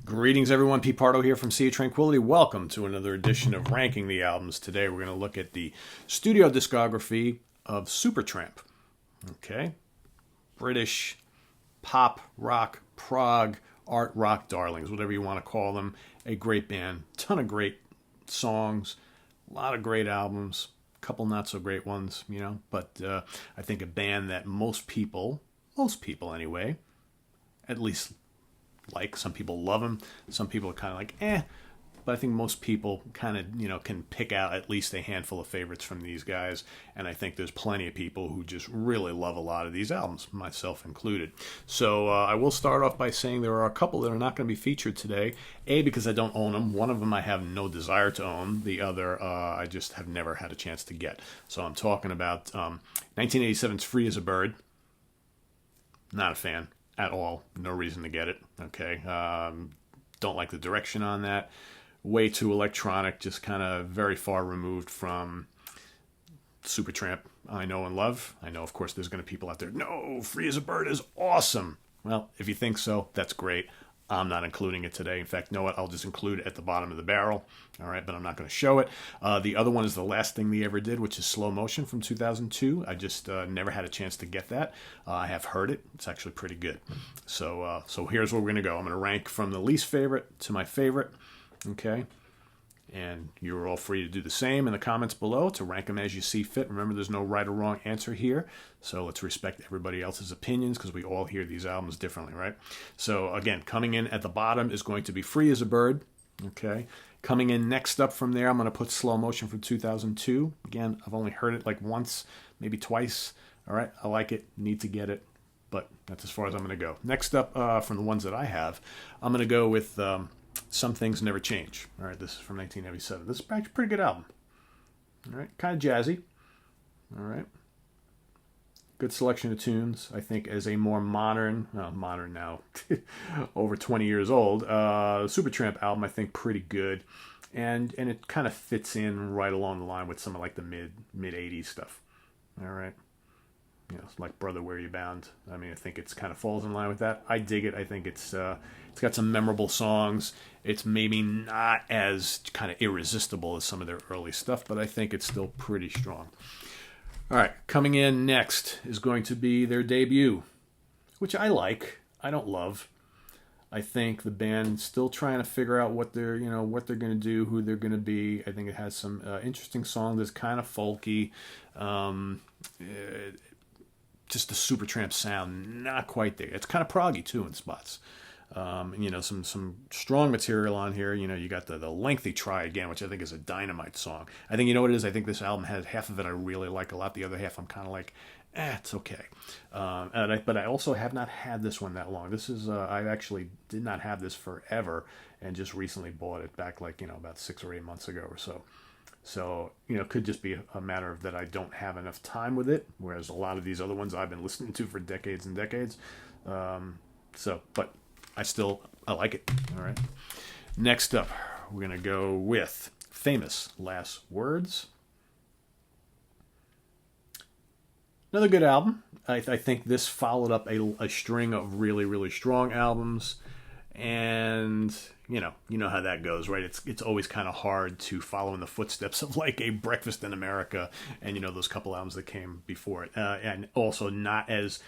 Greetings, everyone. Pete Pardo here from Sea of Tranquility. Welcome to another edition of Ranking the Albums. Today, we're going to look at the studio discography of Supertramp. Okay, British pop, rock, prog, art rock darlings, whatever you want to call them. A great band, ton of great songs, a lot of great albums, a couple not so great ones, But I think a band that most people anyway, at least like. Some people love them. Some people are kind of like, eh. But I think most people kind of, can pick out at least a handful of favorites from these guys. And I think there's plenty of people who just really love a lot of these albums, myself included. So I will start off by saying there are a couple that are not going to be featured today. A, because I don't own them. One of them I have no desire to own. The other I just have never had a chance to get. So I'm talking about 1987's Free as a Bird. Not a fan at all. No reason to get it. Okay. Don't like the direction on that. Way too electronic, just kind of very far removed from Supertramp I know and love. I know, of course, there's going to be people out there, no, Free as a Bird is awesome. Well, if you think so, that's great. I'm not including it today. In fact, you know what? I'll just include it at the bottom of the barrel. All right, but I'm not going to show it. The other one is The Last Thing They Ever Did, which is Slow Motion from 2002. I just never had a chance to get that. I have heard it. It's actually pretty good. So here's where we're going to go. I'm going to rank from the least favorite to my favorite. Okay. And you're all free to do the same in the comments below, to rank them as you see fit. Remember, there's no right or wrong answer here. So let's respect everybody else's opinions, because we all hear these albums differently, right? So again, coming in at the bottom is going to be Free as a Bird. Okay. Coming in next up from there, I'm going to put Slow Motion from 2002. Again, I've only heard it like once, maybe twice. All right. I like it. Need to get it. But that's as far as I'm going to go. Next up from the ones that I have, I'm going to go with Some Things Never Change. All right, this is from 1987. This is actually a pretty good album. All right, kind of jazzy. All right. Good selection of tunes. I think as a more modern now, over 20 years old, Supertramp album, I think pretty good. And it kind of fits in right along the line with some of like the mid 80s stuff. All right. Like Brother, Where You Bound. I mean, I think it's kind of falls in line with that. I dig it. I think it's got some memorable songs. It's maybe not as kind of irresistible as some of their early stuff, but I think it's still pretty strong. All right, coming in next is going to be their debut, which I like. I don't love. I think the band's still trying to figure out what they're going to do, who they're going to be. I think it has some interesting songs that's kind of folky. Just the Supertramp sound, not quite there. It's kind of proggy too in spots. Some strong material on here. You got the lengthy Try Again, which I think is a dynamite song. I think, you know what it is? I think this album has half of it I really like a lot. The other half I'm kind of like, it's okay. But I also have not had this one that long. This is, I actually did not have this forever and just recently bought it back about 6 or 8 months ago or so. So, it could just be a matter of that I don't have enough time with it, whereas a lot of these other ones I've been listening to for decades and decades. But I like it. All right. Next up, we're going to go with Famous Last Words. Another good album. I think this followed up a string of really, really strong albums. And, you know how that goes, right? It's always kind of hard to follow in the footsteps of like a Breakfast in America and, those couple albums that came before it. And also not as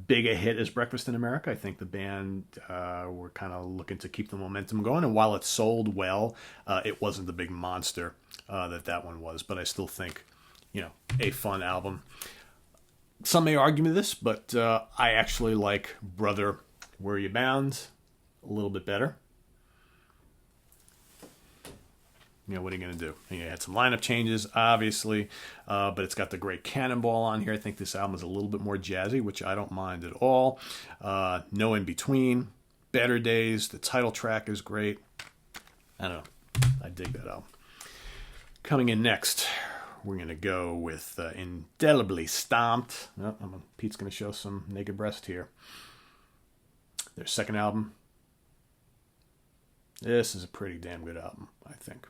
big a hit as Breakfast in America. I think the band were kind of looking to keep the momentum going. And while it sold well, it wasn't the big monster that one was. But I still think, a fun album. Some may argue with this, but I actually like Brother, Where You Bound a little bit better. What are you going to do? You had some lineup changes, obviously, but it's got the great Cannonball on here. I think this album is a little bit more jazzy, which I don't mind at all. No In Between, Better Days, the title track is great. I don't know. I dig that album. Coming in next, we're going to go with Indelibly Stomped. Pete's going to show some naked breast here. Their second album. This is a pretty damn good album, I think.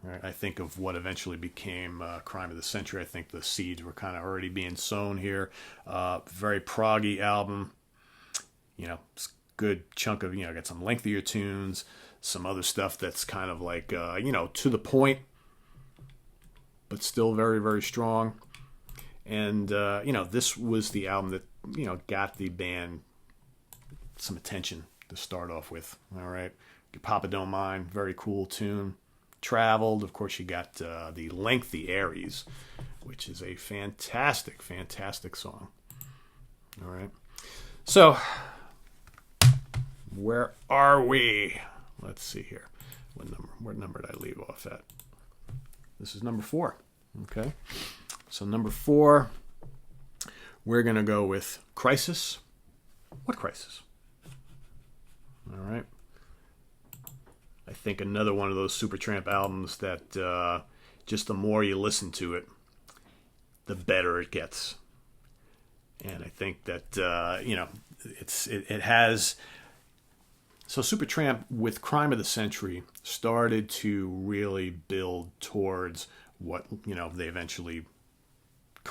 Right? I think of what eventually became Crime of the Century. I think the seeds were kind of already being sown here. Very proggy album. It's good chunk of, got some lengthier tunes, some other stuff that's kind of like, to the point, but still very, very strong. And, this was the album that, got the band some attention to start off with. All right. Papa Don't Mind, very cool tune. Traveled, of course, you got the lengthy Aries, which is a fantastic, fantastic song. All right. So, where are we? Let's see here. What number did I leave off at? This is number 4. Okay. So number 4, we're going to go with Crisis. What Crisis? All right. I think another one of those Supertramp albums that just the more you listen to it, the better it gets. And I think that, it has... So Supertramp, with Crime of the Century, started to really build towards what, they eventually...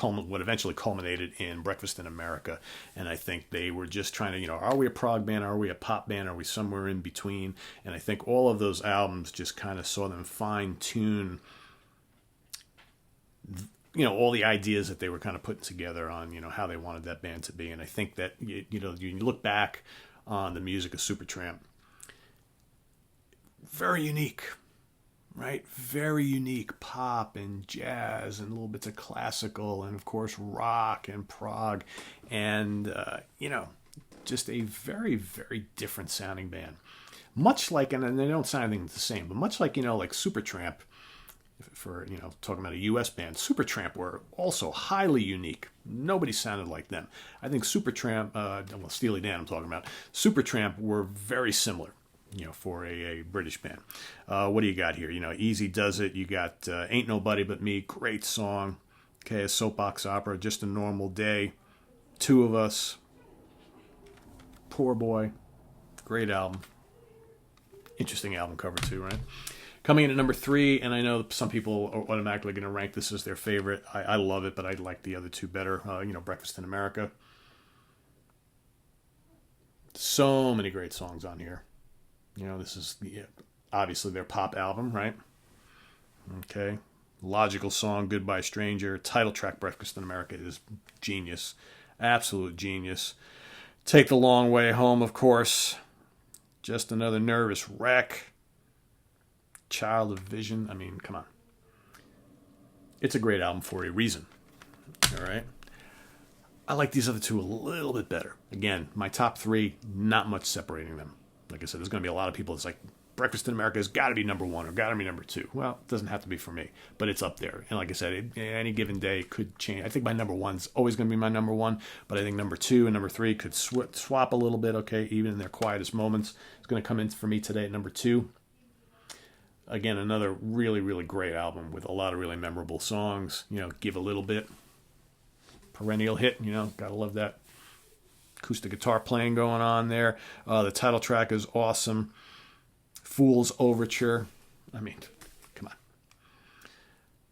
what eventually culminated in Breakfast in America. And I think they were just trying to, are we a prog band? Are we a pop band? Are we somewhere in between? And I think all of those albums just kind of saw them fine tune, all the ideas that they were kind of putting together on, how they wanted that band to be. And I think that, you look back on the music of Supertramp, very unique. Right? Very unique pop and jazz and little bits of classical and, of course, rock and prog. And, just a very, very different sounding band. Much like, and they don't sound anything the same, but much like, like Supertramp, for, talking about a U.S. band, Supertramp were also highly unique. Nobody sounded like them. I think Supertramp, Steely Dan I'm talking about, Supertramp were very similar. For a British band. What do you got here? Easy Does It. You got Ain't Nobody But Me. Great song. Okay, a soapbox opera. Just a Normal Day. Two of Us. Poor Boy. Great album. Interesting album cover too, right? Coming in at number 3, and I know some people are automatically going to rank this as their favorite. I love it, but I like the other two better. Breakfast in America. So many great songs on here. This is obviously their pop album, right? Okay. Logical song, Goodbye Stranger. Title track, Breakfast in America, is genius. Absolute genius. Take the Long Way Home, of course. Just Another Nervous Wreck. Child of Vision. I mean, come on. It's a great album for a reason. All right. I like these other two a little bit better. Again, my top 3, not much separating them. Like I said, there's going to be a lot of people that's like, Breakfast in America has got to be number 1 or got to be number 2. Well, it doesn't have to be for me, but it's up there. And like I said, any given day could change. I think my number 1's always going to be my number 1, but I think number 2 and number 3 could swap a little bit, okay, even in their quietest moments. It's going to come in for me today at number 2. Again, another really, really great album with a lot of really memorable songs. Give a Little Bit. Perennial hit, gotta love that. Acoustic guitar playing going on there. The title track is awesome. Fool's Overture. I mean, come on.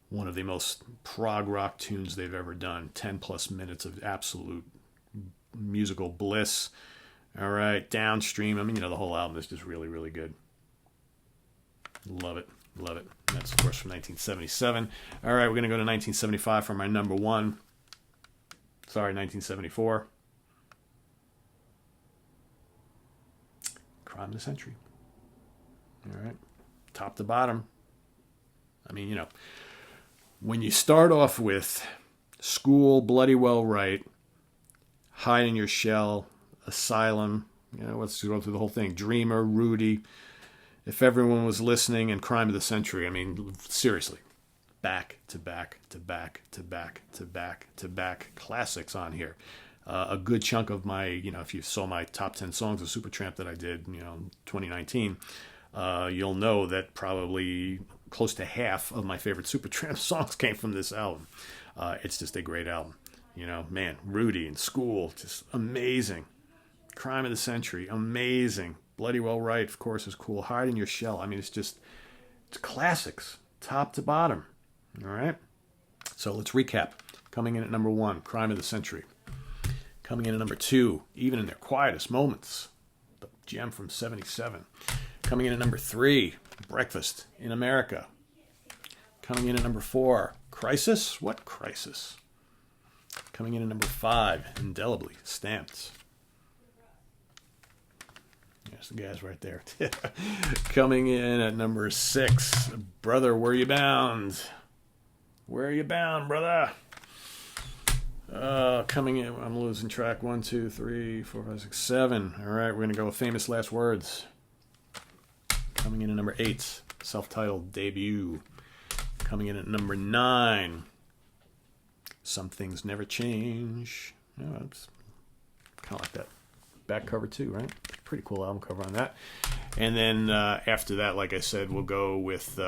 One of the most prog rock tunes they've ever done. 10 plus minutes of absolute musical bliss. All right. Downstream. I mean, the whole album is just really, really good. Love it. Love it. That's, of course, from 1977. All right. We're going to go to 1975 for my number 1. Sorry, 1974. Crime of the Century. All right. Top to bottom. I mean, when you start off with School, Bloody Well Right, Hide in Your Shell, Asylum, let's go through the whole thing. Dreamer, Rudy, If Everyone Was Listening, and Crime of the Century. I mean, seriously. Back to back to back to back to back to back classics on here. A good chunk of my, if you saw my top 10 songs of Supertramp that I did, 2019, you'll know that probably close to half of my favorite Supertramp songs came from this album. It's just a great album. Man, Rudy and School, just amazing. Crime of the Century, amazing. Bloody Well Right, of course, is cool. Hide in Your Shell. I mean, it's classics, top to bottom. All right? So let's recap. Coming in at number 1, Crime of the Century. Coming in at number 2, even in their quietest moments, the gem from 77. Coming in at number 3, Breakfast in America. Coming in at number 4, Crisis? What Crisis? Coming in at number 5, Indelibly, Stamped. There's the guys right there. Coming in at number 6, Brother, Where You Bound? Where are you bound, brother? Coming in, I'm losing track. 1, 2, 3, 4, 5, 6, 7. All right, we're going to go with Famous Last Words. Coming in at number 8, self-titled Debut. Coming in at number 9, Some Things Never Change. Oh, it's kind of like that back cover too, right? Pretty cool album cover on that. And then after that, like I said, we'll go with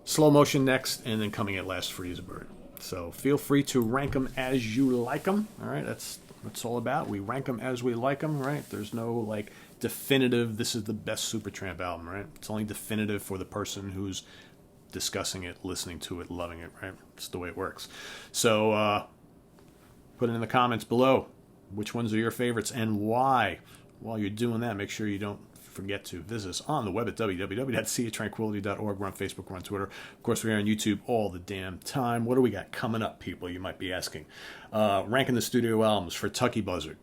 Slow Motion next, and then coming at last, Free as a Bird. So feel free to rank them as you like them. All right, that's all about. We rank them as we like them, right? There's no like definitive, this is the best Supertramp album, right? It's only definitive for the person who's discussing it, listening to it, loving it, right? It's the way it works. So put it in the comments below. Which ones are your favorites and why? While you're doing that, make sure you don't forget to visit us on the web at www.seaoftranquility.org. We're on Facebook, we're on Twitter. Of course, we're on YouTube all the damn time. What do we got coming up, people? You might be asking. Ranking the studio albums for Tucky Buzzard.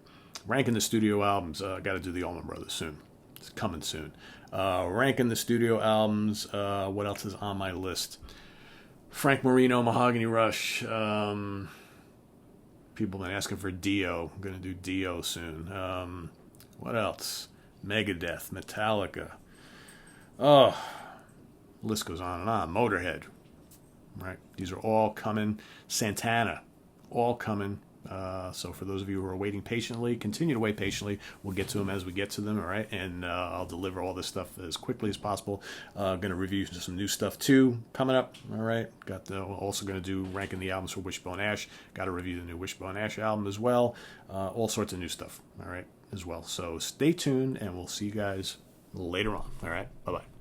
Ranking the studio albums. Got to do the Allman Brothers soon. It's coming soon. Ranking the studio albums. What else is on my list? Frank Marino, Mahogany Rush. People have been asking for Dio. I'm going to do Dio soon. What else? Megadeth, Metallica. Oh, list goes on and on. Motorhead, right? These are all coming. Santana, all coming. So for those of you who are waiting patiently, continue to wait patiently. We'll get to them as we get to them, all right? And I'll deliver all this stuff as quickly as possible. Going to review some new stuff too coming up, all right? Also going to do ranking the albums for Wishbone Ash. Got to review the new Wishbone Ash album as well. All sorts of new stuff, all right, as well. So stay tuned, and we'll see you guys later on, all right? Bye-bye.